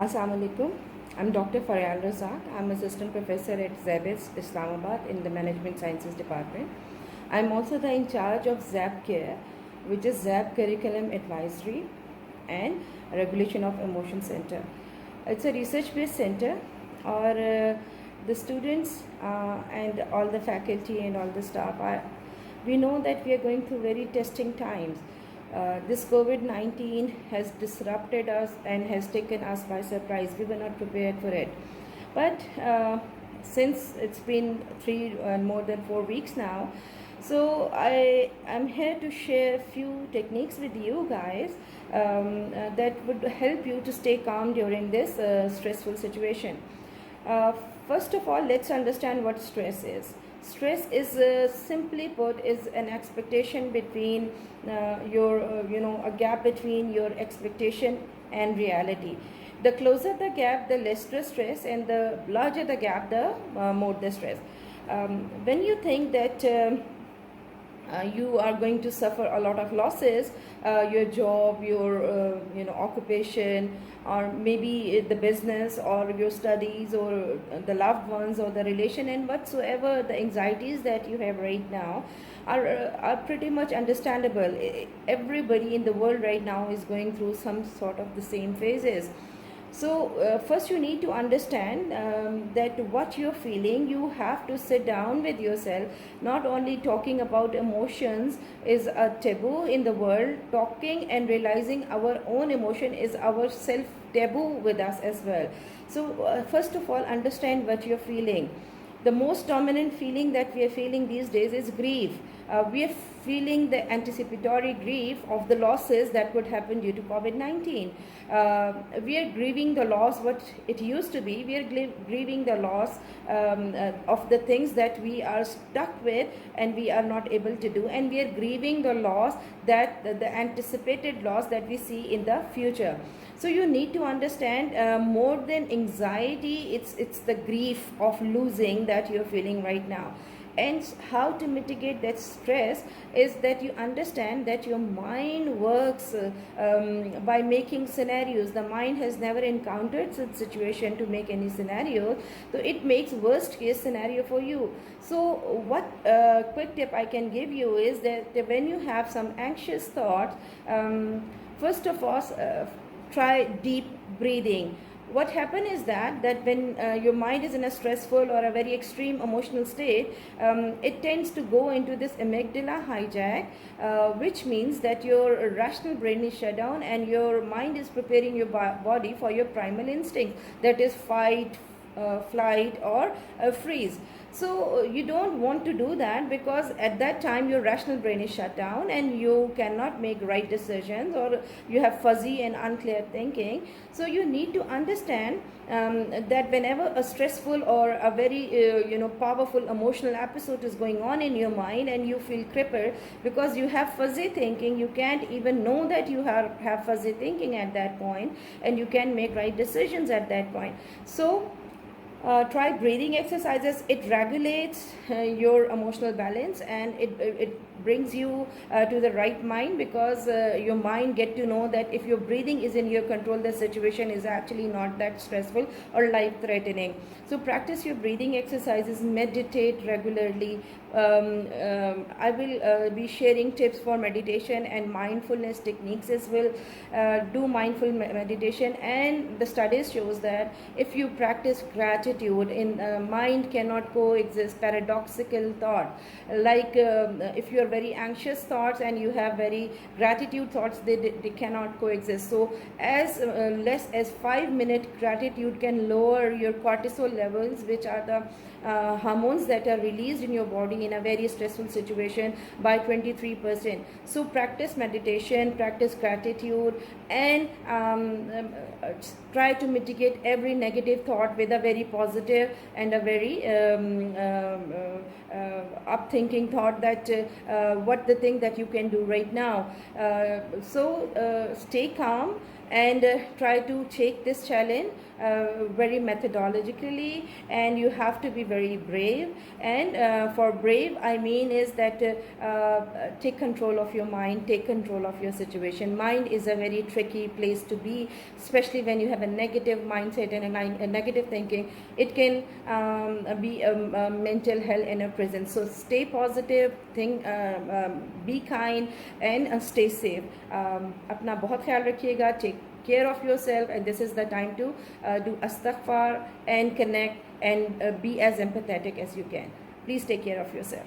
Assalamu alaikum. I'm Dr. Faryal Razak. I'm assistant professor at ZEBIS, Islamabad in the Management Sciences Department. I'm also the in charge of ZAB Care, which is ZAB Curriculum Advisory and Regulation of Emotion Center. It's a research-based center, or the students and all the faculty and all the staff, we know that we are going through very testing times. This COVID-19 has disrupted us and has taken us by surprise. We were not prepared for it. But since it's been more than 4 weeks now, so I am here to share a few techniques with you guys that would help you to stay calm during this stressful situation. First of all, let's understand what stress is. Stress is simply put is an expectation between a gap between your expectation and reality. The closer the gap, the less the stress, and the larger the gap, the more the stress. When you think that you are going to suffer a lot of losses, your job, your occupation, or maybe the business or your studies or the loved ones or the relation, and whatsoever the anxieties that you have right now are pretty much understandable. Everybody in the world right now is going through some sort of the same phases. So first you need to understand that what you're feeling, you have to sit down with yourself. Not only talking about emotions is a taboo in the world, talking and realizing our own emotion is our self taboo with us as well. So first of all, understand what you're feeling. The most dominant feeling that we are feeling these days is grief. We are feeling the anticipatory grief of the losses that could happen due to COVID-19. We are grieving the loss what it used to be. We are grieving the loss of the things that we are stuck with and we are not able to do, and we are grieving the loss that the anticipated loss that we see in the future. So you need to understand, more than anxiety, it's the grief of losing that you're feeling right now. And how to mitigate that stress is that you understand that your mind works by making scenarios. The mind has never encountered such situation to make any scenario, so it makes worst case scenario for you. So what quick tip I can give you is that when you have some anxious thoughts, first of all, try deep breathing. What happens is that when your mind is in a stressful or a very extreme emotional state, it tends to go into this amygdala hijack, which means that your rational brain is shut down and your mind is preparing your body for your primal instinct, that is fight, flight, or freeze. So you don't want to do that, because at that time your rational brain is shut down and you cannot make right decisions, or you have fuzzy and unclear thinking. So you need to understand that whenever a stressful or a very powerful emotional episode is going on in your mind and you feel crippled because you have fuzzy thinking, you can't even know that you have fuzzy thinking at that point, and you can make right decisions at that point. So try breathing exercises. It regulates your emotional balance, and it brings you to the right mind, because your mind get to know that if your breathing is in your control, the situation is actually not that stressful or life threatening. So practice your breathing exercises, meditate regularly. I will be sharing tips for meditation and mindfulness techniques as well. Do mindful meditation, and the studies shows that if you practice gratitude, in mind cannot coexist paradoxical thought. Like if you are very anxious thoughts and you have very gratitude thoughts, they cannot coexist. So as less as 5 minute gratitude can lower your cortisol levels, which are the hormones that are released in your body in a very stressful situation, by 23%. So practice meditation, practice gratitude, and try to mitigate every negative thought with a very positive and a very up-thinking thought, that what the thing that you can do right now. So stay calm, and try to take this challenge very methodologically, and you have to be very brave. And for brave, I mean is that take control of your mind, take control of your situation. Mind is a very tricky place to be, especially when you have a negative mindset and a negative thinking. It can be a mental hell in a prison. So stay positive, think, be kind, and stay safe. अपना बहुत ख्याल रखिएगा. Take care of yourself, and this is the time to do astaghfar and connect and be as empathetic as you can. Please take care of yourself.